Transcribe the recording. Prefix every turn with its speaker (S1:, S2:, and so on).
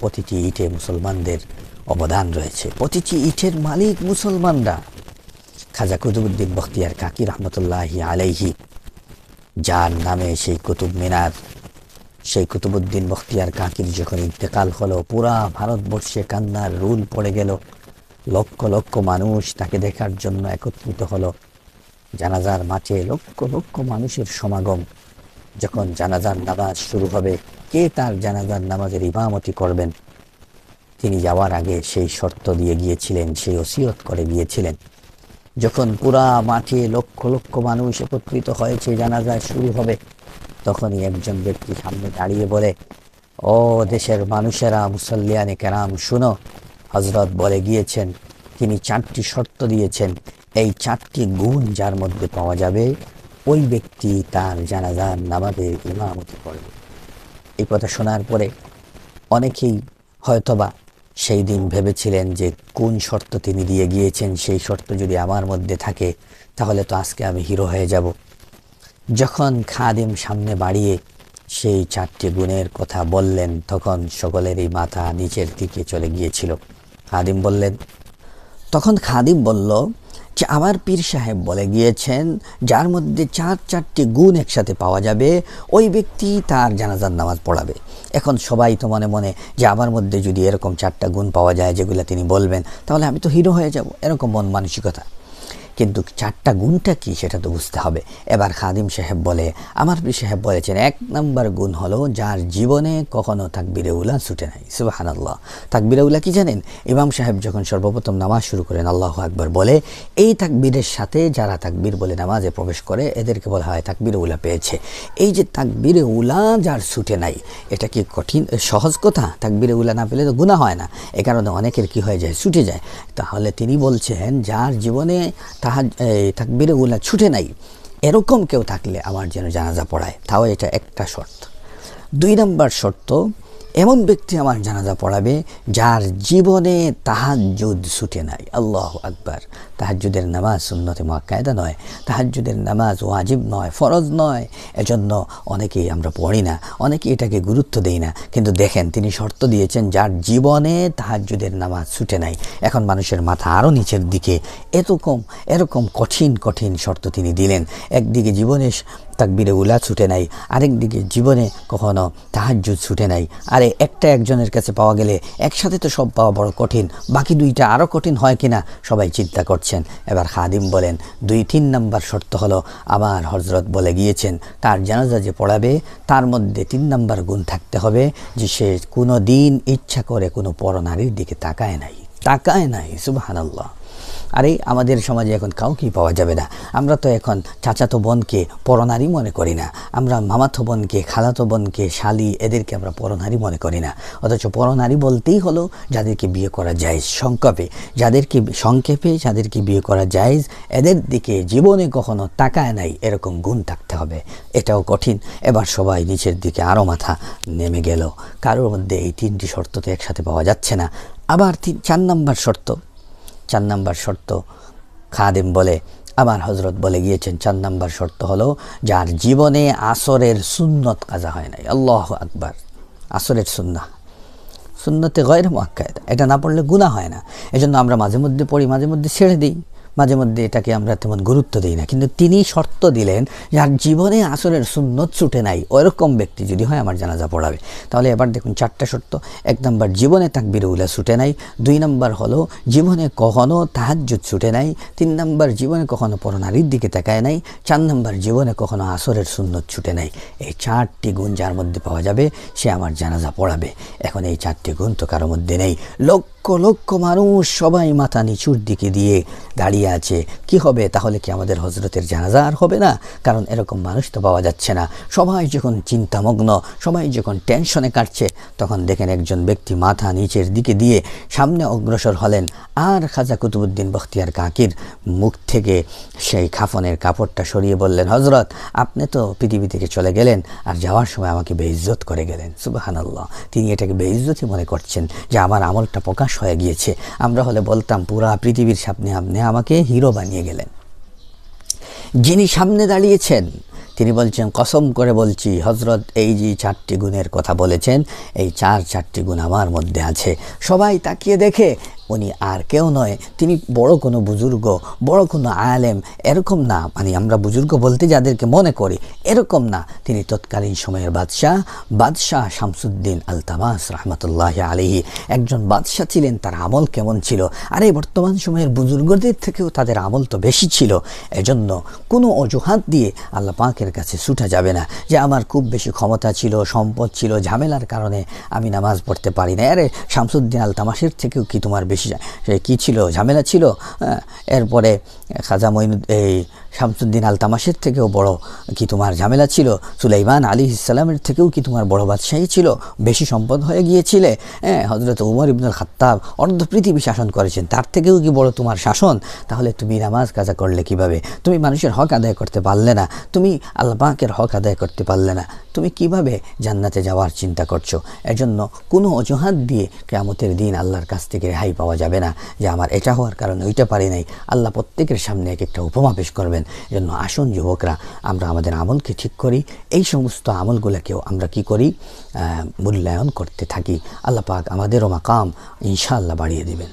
S1: প্রতিটি ইটে মুসলমানদের অবদান রয়েছে, প্রতিটি ইটের মালিক মুসলমানরা। খাজা কুতুবউদ্দিন বখতিয়ার কাকি রহমতুল্লাহি আলাইহি, যার নামে সেই কুতুব মিনার, সেই কুতুবউদ্দিন বখতিয়ার কাকির যখন ইন্তেকাল হলো, পুরা ভারতবর্ষে কান্নার রুল পড়ে গেল। লক্ষ লক্ষ মানুষ তাকে দেখার জন্য একত্রিত হলো। জানাজার মাঠে লক্ষ লক্ষ মানুষের সমাগম। যখন জানাজার নামাজ শুরু হবে, কে তার জানাজার নামাজের ইমামতি করবেন, তিনি যাওয়ার আগে সেই শর্ত দিয়ে গিয়েছিলেন, সেই ওসিয়ত করে গিয়েছিলেন। যখন পুরা মাঠে লক্ষ লক্ষ মানুষ একত্রিত হয়েছে, জানাজা শুরু হবে, তখনই একজন ব্যক্তি সামনে দাঁড়িয়ে বলে, ও দেশের মানুষেরা, মুসল্লিয়ানে কেরাম, শুনো, হযরত বলে গিয়েছেন, তিনি 4টি শর্ত দিয়েছেন, এই 4টি গুণ যার মধ্যে পাওয়া যাবে, ওই ব্যক্তি তার জানাজার নামাজের ইমামতি করবে। এই কথা শোনার পরে অনেকেই হয়তোবা সেই দিন ভেবেছিলেন যে কোন শর্ত তিনি দিয়ে গিয়েছেন, সেই শর্ত যদি আমার মধ্যে থাকে তাহলে তো আজকে আমি হিরো হয়ে যাব। যখন খাদিম সামনে বাড়িয়ে সেই 4টি গুণের কথা বললেন, তখন সকলেরই মাথা নিচের দিকে চলে গিয়েছিল। তখন খাদিম বলল যে আমার পীর সাহেব বলে গিয়েছেন, যার মধ্যে 4টি গুণ একসাথে পাওয়া যাবে, ওই ব্যক্তি তার জানাজার নামাজ পড়াবে। এখন সবাই তো মনে মনে যে আমার মধ্যে যদি এরকম 4টা গুণ পাওয়া যায় যেগুলো তিনি বলবেন, তাহলে আমি তো হিরো হয়ে যাব, এরকম মন মানসিকতা। কিন্তু 4টা গুণটা কি সেটা তো বুঝতে হবে। এবার খাদিম সাহেব বলে, আমার পীর সাহেব বলেছেন, 1 নম্বর গুণ হলো যার জীবনে কখনো তাকবীরে উলা ছুটে নাই। সুবহানাল্লাহ। তাকবীরে উলা কি জানেন? ইমাম সাহেব যখন সর্বপ্রথম নামাজ শুরু করেন, আল্লাহু আকবার বলে, এই তাকবীরের সাথে যারা তাকবীর বলে নামাজে প্রবেশ করে, এদেরকে বলা হয় তাকবীরে উলা পেয়েছে। এই যে তাকবীরে উলা যার ছুটে নাই, এটা কি কঠিন সহজ কথা? তাকবীরে উলা না পেলে তো গুনাহ হয় না, এ কারণে অনেকের কি হয়ে যায়, ছুটে যায়। তাহলে তিনি বলছেন, যার জীবনে তাকবীরে উলা ছুটে নাই, এরকম কেউ থাকলে আমার যেন জানাজা পড়ায়, তাও এটা একটা শর্ত। 2 নম্বর শর্ত, এমন ব্যক্তি আমার জানাজা পড়াবে যার জীবনে তাহাজ্জুদ ছুটে নাই। আল্লাহু আকবার। তাহাজ্জুদের নামাজ সুন্নতে মুআক্কাদা নয়, তাহাজ্জুদের নামাজ ওয়াজিব নয়, ফরজ নয়, এজন্য অনেকেই আমরা পড়ি না, অনেকে এটাকে গুরুত্ব দেই না। কিন্তু দেখেন, তিনি শর্ত দিয়েছেন যার জীবনে তাহাজ্জুদের নামাজ ছুটে নাই। এখন মানুষের মাথা আরও নিচের দিকে, এরকম কঠিন কঠিন শর্ত তিনি দিলেন। একদিকে জীবনে তাকবীরে উলা ছুটে নাই, আরেকদিকে জীবনে কখনো তাহাজ্জুদ ছুটে নাই। আরে একজনের কাছে পাওয়া গেলে একসাথে তো সব পাওয়া বড় কঠিন, বাকি 2টা আরও কঠিন হয় কিনা সবাই চিন্তা করছেন। এবার খাদিম বলেন, 2-3 নম্বর শর্ত হলো, আমার হযরত বলে গিয়েছেন, তার জানাজা যে পড়াবে তার মধ্যে 3 নম্বর গুণ থাকতে হবে যে সে কোনো দিন ইচ্ছা করে কোনো পরনারীর দিকে তাকায় নাই। সুবহানাল্লাহ। আরে আমাদের সমাজে এখন কাউকেই পাওয়া যাবে না। আমরা তো এখন চাচাতো বোনকে পরনারী মনে করি না, আমরা মামাতো বোনকে, খালাতো বোনকে, শালি, এদেরকে আমরা পরনারী মনে করি না। অথচ পরনারী বলতেই হলো যাদেরকে বিয়ে করা জায়েজ, সংক্ষেপে যাদেরকে বিয়ে করা জায়েজ, এদের দিকে জীবনে কখনো তাকায় নাই, এরকম গুণ থাকতে হবে। এটাও কঠিন। এবার সবাই নিচের দিকে আরও মাথা নেমে গেল। কারোর মধ্যে এই 3টি শর্ত তো একসাথে পাওয়া যাচ্ছে না। আবার 4 নম্বর শর্ত খাদিম বলে, আমার হযরত বলে গিয়েছেন, 4 নম্বর শর্ত হলো যার জীবনে আসরের সুন্নত কাজা হয় নাই। আল্লাহু আকবার। আসরের সুন্নতে গয়র মুআক্কাদা, এটা না পড়লে গুনাহ হয় না। এজন্য আমরা মাঝে মধ্যে পড়ি, মাঝে মধ্যে ছেড়ে দিই, মাঝে মধ্যে এটাকে আমরা তেমন গুরুত্ব দিই না। কিন্তু তিনি শর্ত দিলেন, যার জীবনে আসরের সুন্নত ছুটে নাই, ওইরকম ব্যক্তি যদি হয় আমার জানাজা পড়াবে। তাহলে এবার দেখুন 4টা শর্ত। 1 নম্বর, জীবনে তাকবীরে উলা ছুটে নাই। 2 নম্বর হলো জীবনে কখনো তাহাজ্জুদ ছুটে নাই। 3 নম্বর, জীবনে কখনো পরনারীর দিকে তাকায় নাই। 4 নম্বর, জীবনে কখনো আসরের সুন্নত ছুটে নাই। এই 4টি গুণ যার মধ্যে পাওয়া যাবে সে আমার জানাজা পড়াবে। এখন এই 4টি গুণ তো কারোর মধ্যে নেই। লক্ষ লক্ষ মানুষ সবাই মাথা নিচুর দিকে দিয়ে দাঁড়িয়ে আছে। কি হবে? তাহলে কি আমাদের হযরতের জানাজা আর হবে না? কারণ এরকম মানুষ তো পাওয়া যাচ্ছে না। সবাই যখন চিন্তামগ্ন, সবাই যখন টেনশনে কাটছে, তখন দেখেন একজন ব্যক্তি মাথা নিচের দিকে দিয়ে সামনে অগ্রসর হলেন, আর খাজা কুতুবউদ্দিন বখতিয়ার কাকির মুখ থেকে সেই কাফনের কাপড়টা সরিয়ে বললেন, হযরত, আপনি তো পৃথিবী থেকে চলে গেলেন, আর যাওয়ার সময় আমাকে বেইজ্জত করে গেলেন। সুবহানাল্লাহ। তিনি এটাকে বেইজ্জতি মনে করছেন যে আমার আমলটা প্রকাশ হয়ে গিয়েছে। আমরা হলে বলতাম, পুরা পৃথিবীর সামনে আপনি আমাকে হিরো বানিয়ে গেলেন। যিনি সামনে দাঁড়িয়েছেন তিনি বলছেন, কসম করে বলছি হযরত এই যে 4টি গুণের কথা বলেছেন, এই চারটি গুণ আমার মধ্যে আছে। সবাই তাকিয়ে দেখে উনি আর কেউ নয়, তিনি বড় কোনো বুজুর্গ, বড় কোনো আলেম, এরকম না। মানে আমরা বুজুর্গ বলতে যাদেরকে মনে করি এরকম না, তিনি তৎকালীন সময়ের বাদশাহ শামসুদ্দিন আলতামাস রহমতুল্লাহ আলাইহি একজন বাদশাহ ছিলেন। তার আমল কেমন ছিল? আরে বর্তমান সময়ের বুজুর্গদের থেকেও তাদের আমল তো বেশি ছিল। এজন্য কোনো অজুহাত দিয়ে আল্লাহ পাকের কাছে ছুটা যাবে না যে আমার খুব বেশি ক্ষমতা ছিল, সম্পদ ছিল, ঝামেলার কারণে আমি নামাজ পড়তে পারি না। আরে শামসুদ্দিন আলতামাসের থেকেও কি তোমার বেশি কি ছিল, ঝামেলা ছিল? এরপরে খাজা এই শামসুদ্দিন আলতামাসের থেকেও বড় কি তোমার ঝামেলা ছিল? সুলাইমান আলাইহিস সালামের থেকেও কি তোমার বড় বাদশাহী ছিল? বেশি সম্পদ হয়ে গিয়েছিলে? হযরত উমর ইবনুল খাত্তাব অর্ধ পৃথিবী শাসন করেছেন, তার থেকেও কি বড় তোমার শাসন? তাহলে তুমি নামাজ কাজা করলে কিভাবে? তুমি মানুষের হক আদায় করতে পারলে না, তুমি আল্লাহ পাকের হক আদায় করতে পারলে না, তুমি কিভাবে জান্নাতে যাওয়ার চিন্তা করছো? এজন্য কোনো অজুহাত দিয়ে কিয়ামতের দিন আল্লাহর কাছ থেকে রেহাই পাওয়া যাবে না যে আমার এটা হওয়ার কারণে ওইটা পারি নাই। আল্লাহ প্রত্যেকের সামনে এক একটা উপমা পেশ করবেন। এজন্য আসুন যুবকরা, আমরা আমাদের আমলকে ঠিক করি, এই সমস্ত আমলগুলোকেও আমরা কি করি? মূল্যায়ন করতে থাকি। আল্লাহ পাক আমাদেরও মাকাম ইনশাআল্লাহ বাড়িয়ে দেবেন।